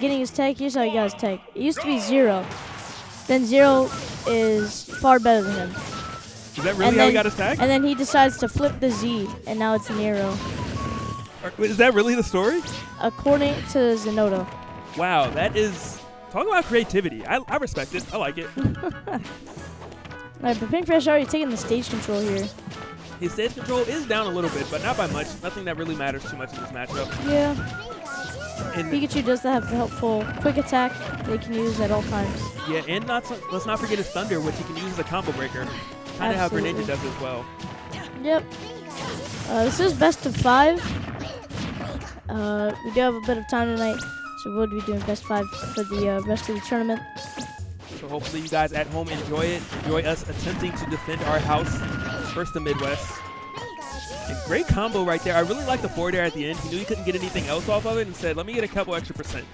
getting his tech. Here's how he got his tech. It used to be Zero. Then Zero is far better than him. Is that really how he got his tag? And then he decides to flip the Z, and now it's Nero. Wait, is that really the story? According to Xanadu. Wow, that is... Talk about creativity. I respect it. I like it. Alright, but Pink Fresh already taking the stage control here. His stage control is down a little bit, but not by much. Nothing that really matters too much in this matchup. Yeah. And Pikachu does have the helpful quick attack they can use at all times. yeah, and let's not forget his Thunder, which he can use as a combo breaker. Kind of how Greninja does as well. Yep. This is best of 5. We do have a bit of time tonight, so we'll be doing best 5 for the rest of the tournament. So hopefully you guys at home enjoy it. Enjoy us attempting to defend our house versus the Midwest. And great combo right there. I really like the forward air at the end. He knew he couldn't get anything else off of it and said, let me get a couple extra %.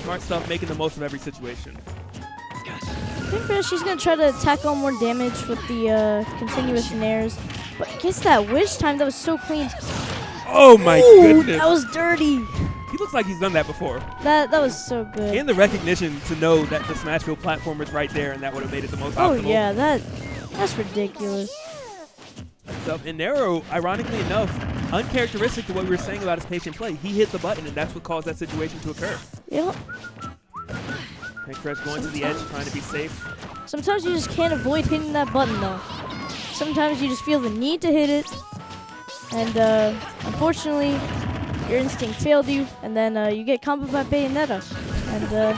Smart stuff, making the most of every situation. I think first she's going to try to tackle more damage with the continuous nairs. But gets that wish time. That was so clean. Oh my goodness. That was dirty. He looks like he's done that before. That was so good. And the recognition to know that the Smashville platform is right there and that would have made it the most optimal. Oh yeah, that's ridiculous. So, and Nero, ironically enough, uncharacteristic to what we were saying about his patient play, he hit the button and that's what caused that situation to occur. Yep. Pink Fresh going to the edge, trying to be safe. Sometimes you just can't avoid hitting that button though. Sometimes you just feel the need to hit it. And unfortunately, your instinct failed you, and then you get comboed by Bayonetta. And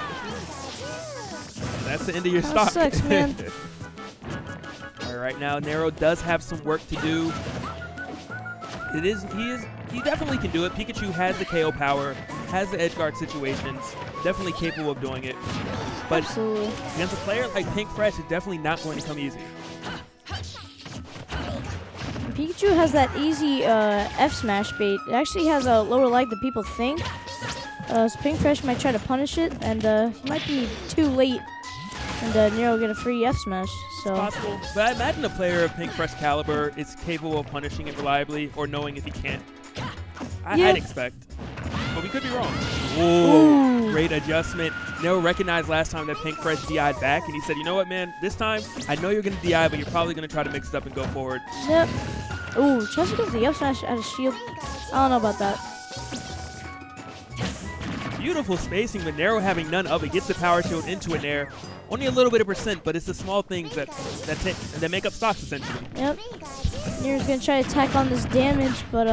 that's the end of your that stock. Sucks, man. All right, now Nero does have some work to do. He definitely can do it. Pikachu has the KO power, has the edge guard situations, definitely capable of doing it. But Absolutely. against a player like Pink Fresh, it's definitely not going to come easy. Pikachu has that easy F smash bait. It actually has a lower leg than people think. So Pink Fresh might try to punish it, and he might be too late. And Nero will get a free F smash. So it's possible. But I imagine a player of Pink Fresh caliber is capable of punishing it reliably or knowing if he can't. I'd expect. But we could be wrong. Whoa, great adjustment. Nero recognized last time that Pink Fresh DI'd back, and he said, you know what, man? This time, I know you're going to DI, but you're probably going to try to mix it up and go forward. Yep. Ooh, tries to get the F smash out of shield. I don't know about that. Beautiful spacing, but Nero having none of it. Gets the power shield into an air. Only a little bit of % but it's the small things that make up stocks, essentially. Yep. Nero's going to try to attack on this damage, but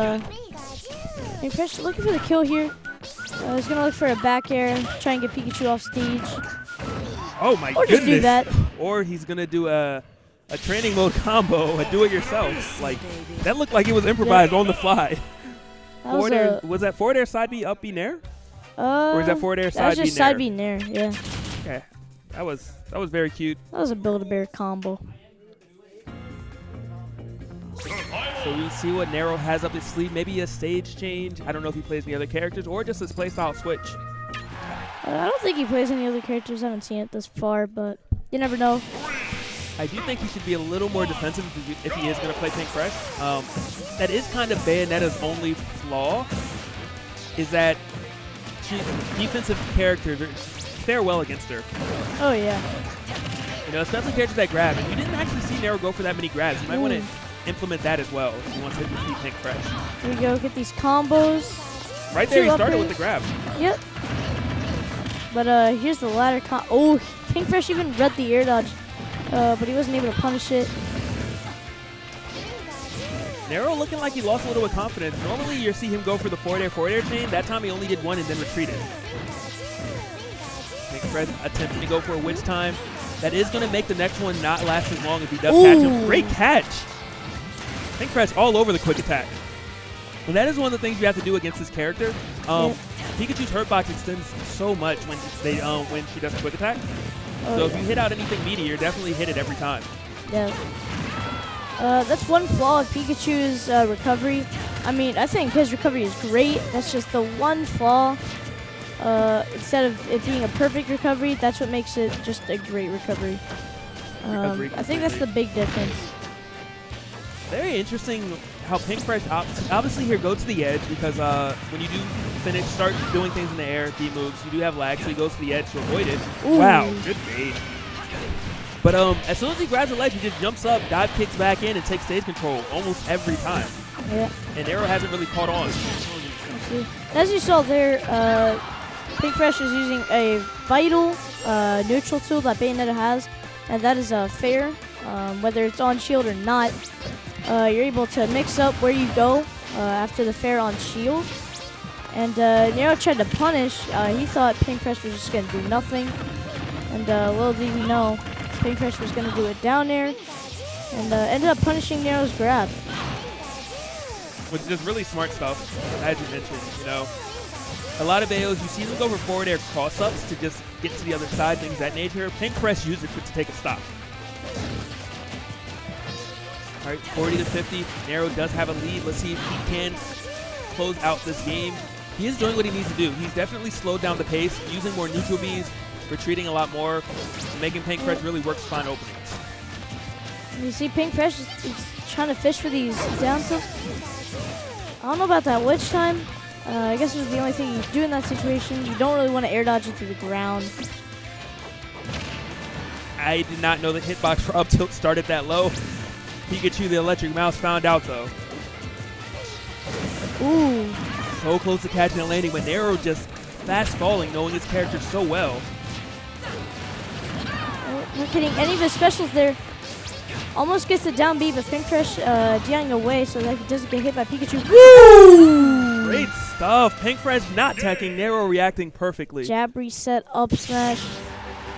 Pink Fresh looking for the kill here. He's going to look for a back air, try and get Pikachu off stage. Oh my or goodness. Just do that. Or he's going to do a training mode combo, a do-it-yourself. Like, that looked like it was improvised on the fly. Was that forward air, side B, up B, nair? Or is that forward air, side B, nair? That was just side B, nair, yeah. Okay. That was very cute. That was a Build-A-Bear combo. So we see what Nero has up his sleeve. Maybe a stage change. I don't know if he plays any other characters or just his playstyle switch. I don't think he plays any other characters. I haven't seen it this far, but you never know. I do think he should be a little more defensive if he is going to play Pink Fresh. That is kind of Bayonetta's only flaw, is that defensive characters fare well against her. Oh, yeah. You know, especially characters that grab. And you didn't actually see Nero go for that many grabs. You might want to implement that as well if you want to defeat Pink Fresh. Here we go. Get these combos. Right there, he started with the grab. Yep. But here's the ladder oh, Pink Fresh even read the air dodge. But he wasn't able to punish it. Nero looking like he lost a little bit of confidence. Normally, you see him go for the forward air chain. That time, he only did one and then retreated. Pink Fresh attempting to go for a witch time. That is going to make the next one not last as long if he does catch him. Great catch. Pink Fresh all over the quick attack. And that is one of the things you have to do against this character. Pikachu's hurt box extends so much when she does a quick attack. So if you hit out anything meaty, you're definitely hit it every time. Yeah. That's one flaw of Pikachu's recovery. I mean, I think his recovery is great. That's just the one flaw. Instead of it being a perfect recovery, that's what makes it just a great recovery. I think that's the big difference. Very interesting how Pink Fresh obviously here go to the edge because when you do start doing things in the air, B moves, you do have lag, so he goes to the edge to avoid it. Ooh. Wow, good bait. But as soon as he grabs the ledge, he just jumps up, dive kicks back in, and takes stage control almost every time. Yeah. And Nero hasn't really caught on. As you saw there, Pink Fresh is using a vital neutral tool that Bayonetta has, and that is fair. Whether it's on shield or not, you're able to mix up where you go after the fair on shield. And Nero tried to punish. He thought Pink Fresh was just going to do nothing. And little did he know, Pink Fresh was going to do it down air and ended up punishing Nero's grab. Which is just really smart stuff, as you mentioned, you know. A lot of AOs, you see them go for forward air cross-ups to just get to the other side, things of that nature. Pink Fresh uses it to take a stop. All right, 40 to 50. Nero does have a lead. Let's see if he can close out this game. He is doing what he needs to do. He's definitely slowed down the pace, using more neutral Bs, retreating a lot more, making Pink Fresh really work to find openings. You see Pink Fresh is trying to fish for these down tilts. I don't know about that witch time. I guess it was the only thing you do in that situation. You don't really want to air dodge into the ground. I did not know the hitbox for up tilt started that low. Pikachu, the electric mouse, found out though. Ooh. So close to catching and landing, but Nero just fast falling, knowing his character so well. Not getting any of his specials there. Almost gets the down B, but Pink Fresh DIing away so that he doesn't get hit by Pikachu. Woo! Great stuff. Pink Fresh not teching, Nero reacting perfectly. Jab reset, up smash.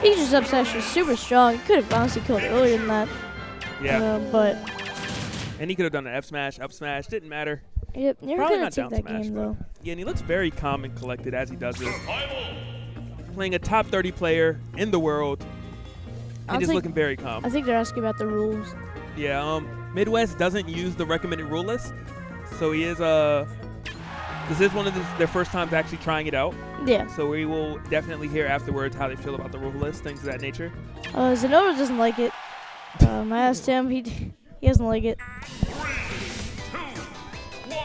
Pikachu's up smash was super strong. He could have honestly killed it earlier than that. Yeah. But. And he could have done an F smash, up smash, didn't matter. Yep, Nero Probably couldn't not take down that smash, game though. Yeah, and he looks very calm and collected as he does this. Playing a top 30 player in the world. And just looking very calm. I think they're asking about the rules. Yeah, Midwest doesn't use the recommended rule list, so he is this is one of their first times actually trying it out. Yeah. So we will definitely hear afterwards how they feel about the rule list, things of that nature. Xanadu doesn't like it. I asked him, he doesn't like it. 3, 2, 1,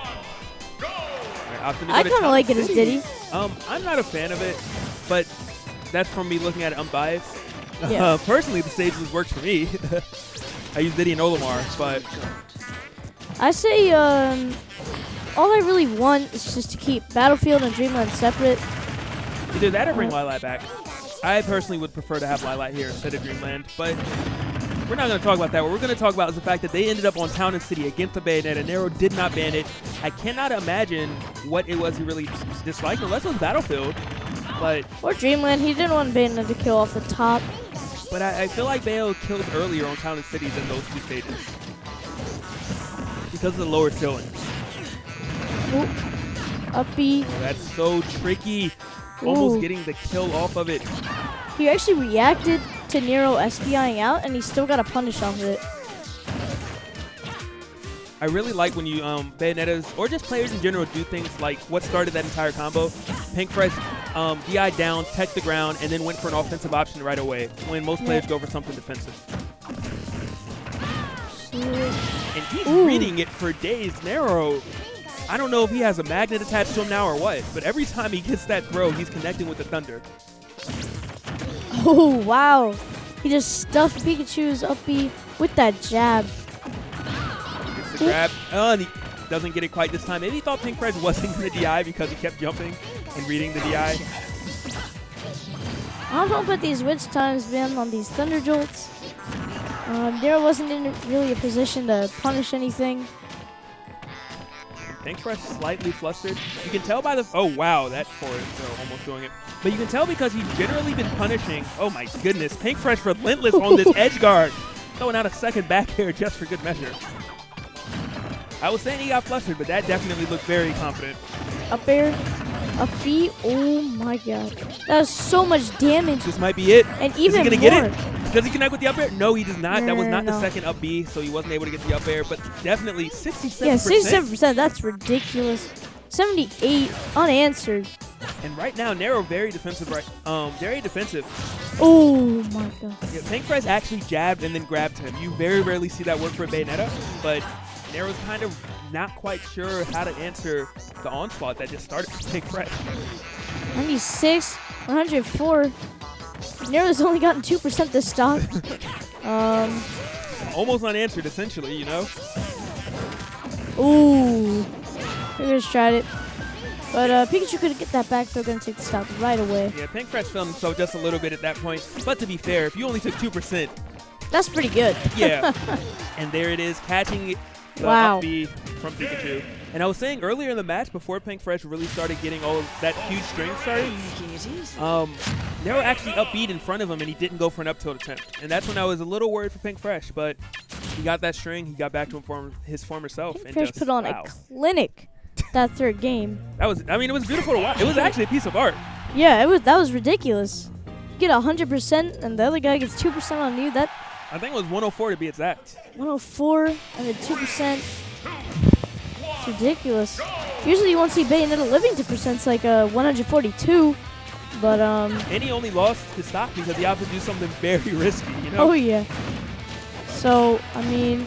go! Right, I kind of like it as Diddy. I'm not a fan of it, but that's from me looking at it unbiased. Yeah. Personally, the stage list works for me. I use Diddy and Olimar, but I say all I really want is just to keep Battlefield and Dreamland separate. either that or bring Lilat back. I personally would prefer to have Lilat here instead of Dreamland, but we're not going to talk about that. What we're going to talk about is the fact that they ended up on Town and City against the Bayonetta. Nero did not ban it. I cannot imagine what it was he really disliked, unless it was Battlefield. But Or Dreamland, he didn't want Bayonetta to kill off the top. But I feel like Bayo killed earlier on Town and City than those two stages. Because of the lower ceilings. Up B. Oh, that's so tricky. Almost Ooh. getting the kill off of it. He actually reacted to Nero SDIing out, and he still got a punish off of it. I really like when you Bayonettas, or just players in general, do things like what started that entire combo. Pink Fresh DI down, tech the ground, and then went for an offensive option right away, when most players go for something defensive. And he's reading it for days. Nero, I don't know if he has a magnet attached to him now or what, but every time he gets that throw, he's connecting with the thunder. Oh, wow. He just stuffed Pikachu's up B with that jab. Gets the grab. And he doesn't get it quite this time. Maybe he thought Pink Fresh wasn't going to DI because he kept jumping and reading the DI. I don't know about these witch times, man, on these Thunder Jolts. Nero wasn't in really a position to punish anything. Pink Fresh slightly flustered. You can tell by the... Oh, wow. That forward throw almost doing it. But you can tell because he's generally been punishing... Oh, my goodness. Pink Fresh relentless on this edge guard. Throwing out a second back here just for good measure. I was saying he got flustered, but that definitely looked very confident. Up air. Up B. Oh, my God. That was so much damage. This might be it. And even Is he more. gonna get it? Does he connect with the up air? No, he does not. No, That was no, not no. the second up B, so he wasn't able to get the up air, but definitely 67%. Yeah, 67%. That's ridiculous. 78 unanswered. And right now, Nero very defensive. Very defensive. Oh, my God. Yeah, Pink Fresh actually jabbed and then grabbed him. You very rarely see that work for a Bayonetta, but Nero's kind of not quite sure how to answer the onslaught that just started from Pink Fresh. 96, 104. Nero's only gotten 2% this stock. Almost unanswered, essentially, you know? Ooh. Figures tried it. But Pikachu couldn't get that back, they're going to take the stock right away. Yeah, Pink Fresh filmed himself just a little bit at that point. But to be fair, if you only took 2%, that's pretty good. yeah. And there it is, catching the up B from Pikachu. And I was saying earlier in the match, before Pink Fresh really started getting all of that huge string started, Nero actually up B'd in front of him, and he didn't go for an up tilt attempt. And that's when I was a little worried for Pink Fresh, but he got that string, he got back to his former self. Pink Fresh put on a clinic that third game. That was, I mean, it was beautiful to watch. It was actually a piece of art. Yeah, that was ridiculous. You get 100%, and the other guy gets 2% on you. That I think it was 104 to be exact. 104 and then 2%. It's ridiculous. Usually you won't see Bayonetta living to percents like 142, but And he only lost his stock because he had to do something very risky, you know? Oh yeah. So I mean,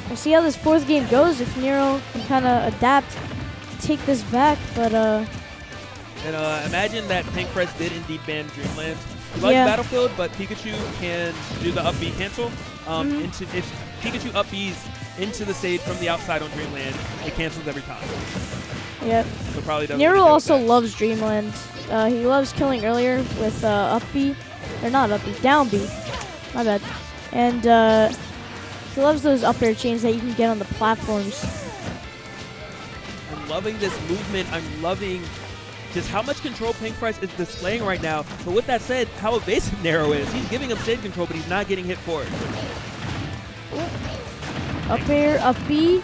we'll see how this fourth game goes. If Nero can kind of adapt, take this back, but And imagine that Pink Fresh did indeed ban Dreamland. He likes Battlefield, but Pikachu can do the up B cancel. If Pikachu up B's into the stage from the outside on Dreamland, it cancels every time. Yep. So probably doesn't Nero really also loves Dreamland. He loves killing earlier with up B, or not up B, down B. My bad. And he loves those up air chains that you can get on the platforms. I'm loving this movement. I'm loving just how much control Pink Fresh is displaying right now. But with that said, how evasive Nero is. He's giving him stage control, but he's not getting hit for it. Up air, up B.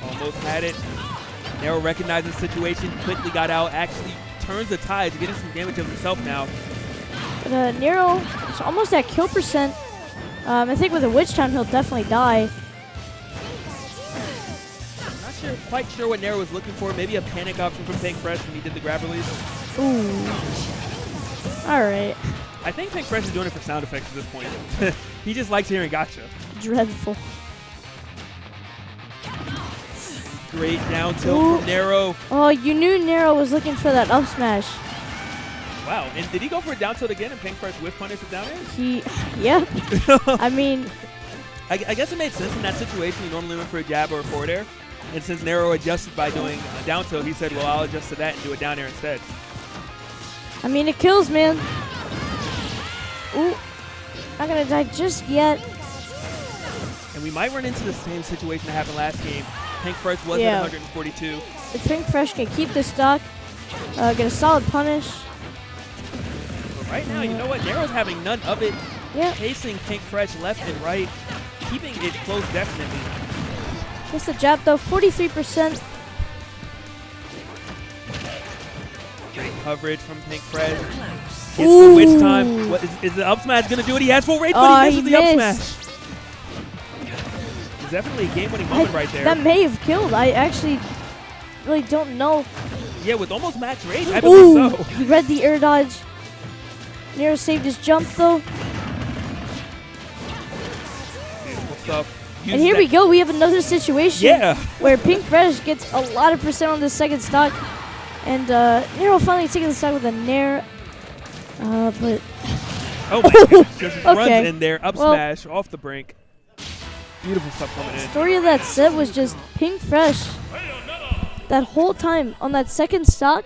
Almost had it. Nero recognized the situation, quickly got out, actually turns the tides, getting some damage of himself now. But Nero is almost at kill percent. I think with a Witch Time, he'll definitely die. Quite sure what Nero was looking for. Maybe a panic option from Pink Fresh when he did the grab release. Ooh. All right. I think Pink Fresh is doing it for sound effects at this point. He just likes hearing gotcha. Dreadful. Great down tilt from Nero. Oh, you knew Nero was looking for that up smash. Wow, and did he go for a down tilt again and Pink Fresh whiff punish it down air? Yeah. I mean, I guess it made sense in that situation. He normally went for a jab or a forward air. And since Nero adjusted by doing a down tilt, he said, well, I'll adjust to that and do a down air instead. I mean, it kills, man. Ooh. Not going to die just yet. And we might run into the same situation that happened last game. Pink Fresh was at 142. If Pink Fresh can keep this stock, get a solid punish. But right now, you know what? Nero's having none of it. Yeah. Chasing Pink Fresh left and right. Keeping it close, definitely. Gets the jab, though. 43%. Great coverage from Pink Fresh. Gets the Witch Time. What, is the up smash going to do what he has full rate? But he misses the up smash. It's definitely a game-winning moment right there. That may have killed. I actually really don't know. Yeah, with almost max rate, I believe so. He read the air dodge. Nero saved his jump, though. Beautiful stuff. And here we go. We have another situation where Pink Fresh gets a lot of percent on the second stock. And Nero finally taking the stock with a Nair. But oh my gosh, just runs in there, up smash, off the brink. Beautiful stuff coming in. The story of that set was just Pink Fresh. That whole time on that second stock,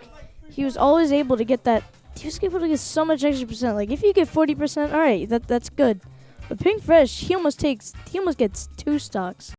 he was always able to get that. He was able to get so much extra percent. Like if you get 40%, all right, that's good. But Pink Fresh, he almost gets 2 stocks.